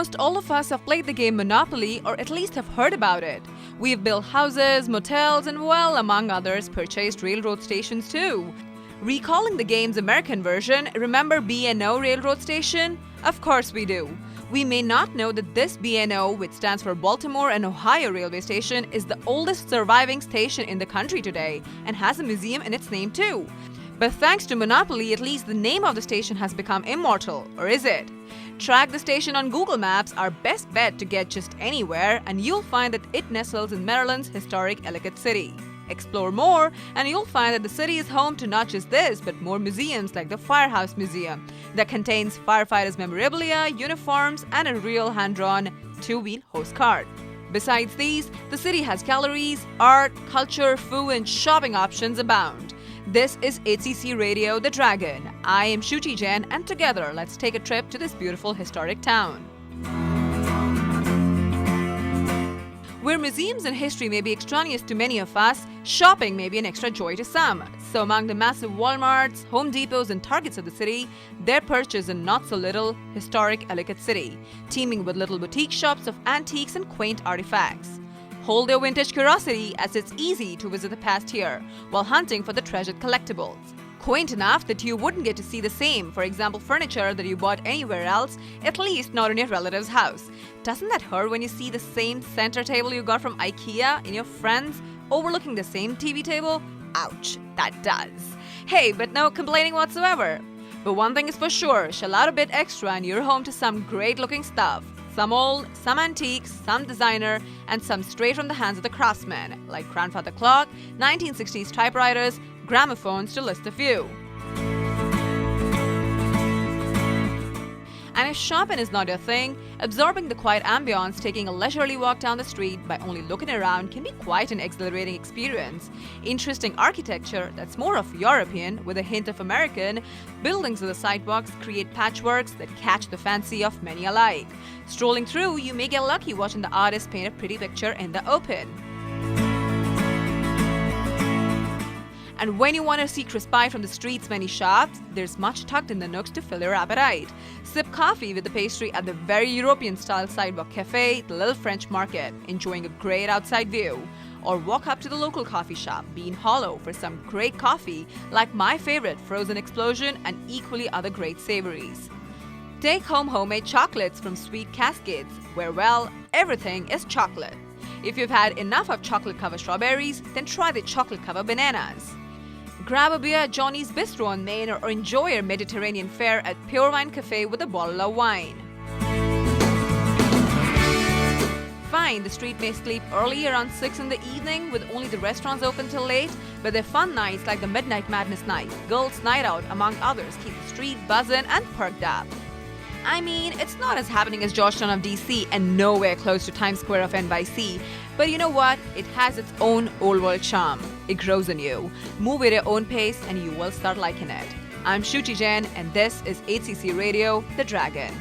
Almost all of us have played the game Monopoly or at least have heard about it. We've built houses, motels, and well, among others, purchased railroad stations too. Recalling the game's American version, remember B&O Railroad Station? Of course we do. We may not know that this B&O, which stands for Baltimore and Ohio Railway Station, is the oldest surviving station in the country today and has a museum in its name too. But thanks to Monopoly, at least the name of the station has become immortal, or is it? Track the station on Google Maps, our best bet to get just anywhere, and you'll find that it nestles in Maryland's historic Ellicott city. Explore more, and you'll find that the city is home to not just this, but more museums like the Firehouse Museum that contains firefighters' memorabilia, uniforms, and a real hand-drawn two-wheel hose cart. Besides these, the city has galleries, art, culture, food, and shopping options abound. This is HCC Radio, The Dragon. I am Shuchi Jain, and together let's take a trip to this beautiful historic town. Where museums and history may be extraneous to many of us, shopping may be an extra joy to some. So among the massive Walmarts, Home Depots, and Targets of the city, there perches a not-so-little historic Ellicott city, teeming with little boutique shops of antiques and quaint artifacts. Hold your vintage curiosity, as it's easy to visit the past here while hunting for the treasured collectibles. Quaint enough that you wouldn't get to see the same, for example, furniture that you bought anywhere else, at least not in your relative's house. Doesn't that hurt when you see the same center table you got from IKEA in your friend's overlooking the same TV table? Ouch, that does. Hey, but no complaining whatsoever. But one thing is for sure, shell out a bit extra and you're home to some great looking stuff. Some old, some antiques, some designer, and some straight from the hands of the craftsman, like grandfather clock, 1960s typewriters, gramophones, to list a few. And if shopping is not your thing, absorbing the quiet ambience, taking a leisurely walk down the street by only looking around can be quite an exhilarating experience. Interesting architecture that's more of European with a hint of American, buildings with the sidewalks create patchworks that catch the fancy of many alike. Strolling through, you may get lucky watching the artist paint a pretty picture in the open. And when you want to seek respite from the street's many shops, there's much tucked in the nooks to fill your appetite. Sip coffee with the pastry at the very European-style sidewalk cafe, the Little French Market, enjoying a great outside view. Or walk up to the local coffee shop, Bean Hollow, for some great coffee, like my favorite Frozen Explosion and equally other great savories. Take home homemade chocolates from Sweet Cascades, where, well, everything is chocolate. If you've had enough of chocolate-covered strawberries, then try the chocolate-covered bananas. Grab a beer at Johnny's Bistro on Main or enjoy a Mediterranean fare at Pure Wine Cafe with a bottle of wine. Fine, the street may sleep early around 6 in the evening with only the restaurants open till late, but their fun nights like the Midnight Madness Night, Girls' Night Out, among others, keep the street buzzing and perked up. I mean, it's not as happening as Georgetown of DC and nowhere close to Times Square of NYC. But you know what? It has its own old world charm. It grows on you. Move at your own pace and you will start liking it. I'm Shuchi Jain and this is HCC Radio, The Dragon.